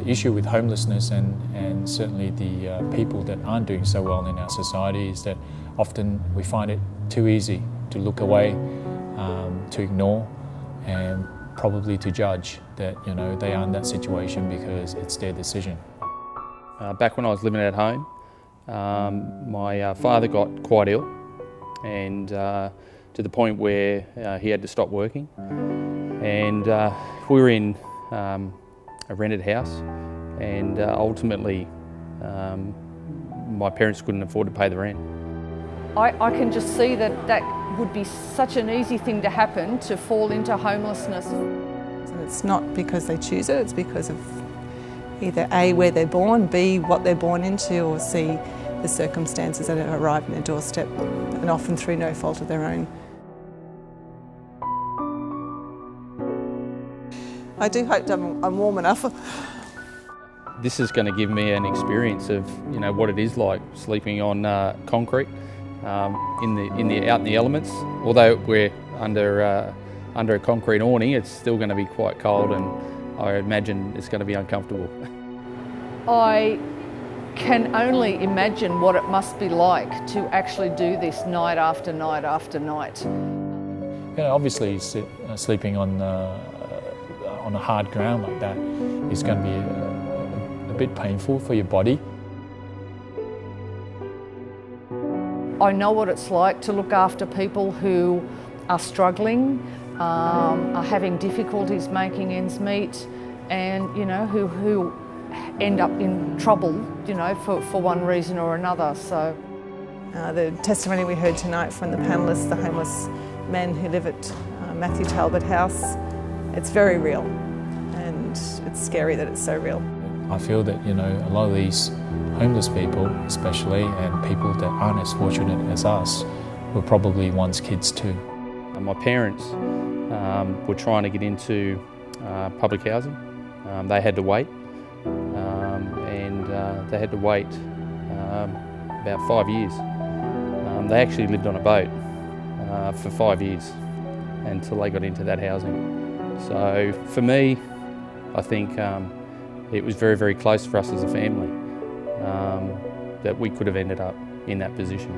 issue with homelessness and certainly the people that aren't doing so well in our society is that often we find it too easy to look away, to ignore, and probably to judge that they are in that situation because it's their decision. Back when I was living at home, my father got quite ill, and to the point where he had to stop working. And we were in a rented house, and ultimately my parents couldn't afford to pay the rent. I can just see that would be such an easy thing to happen, to fall into homelessness. And it's not because they choose it, it's because of either A, where they're born, B, what they're born into, or C, the circumstances that have arrived on their doorstep, and often through no fault of their own. I do hope that I'm warm enough. This is going to give me an experience of what it is like sleeping on concrete out in the elements. Although we're under a concrete awning, it's still going to be quite cold, and I imagine it's going to be uncomfortable. I can only imagine what it must be like to actually do this night after night after night. Obviously sleeping on a hard ground like that is going to be a bit painful for your body. I know what it's like to look after people who are struggling, are having difficulties making ends meet, and who end up in trouble, for one reason or another. So the testimony we heard tonight from the panellists, the homeless men who live at Matthew Talbot House, it's very real, and it's scary that it's so real. I feel that a lot of these homeless people especially, and people that aren't as fortunate as us, were probably once kids too. My parents were trying to get into public housing. They had to wait, and they had to wait about 5 years. They actually lived on a boat for 5 years until they got into that housing. So for me, I think it was very, very close for us as a family that we could have ended up in that position.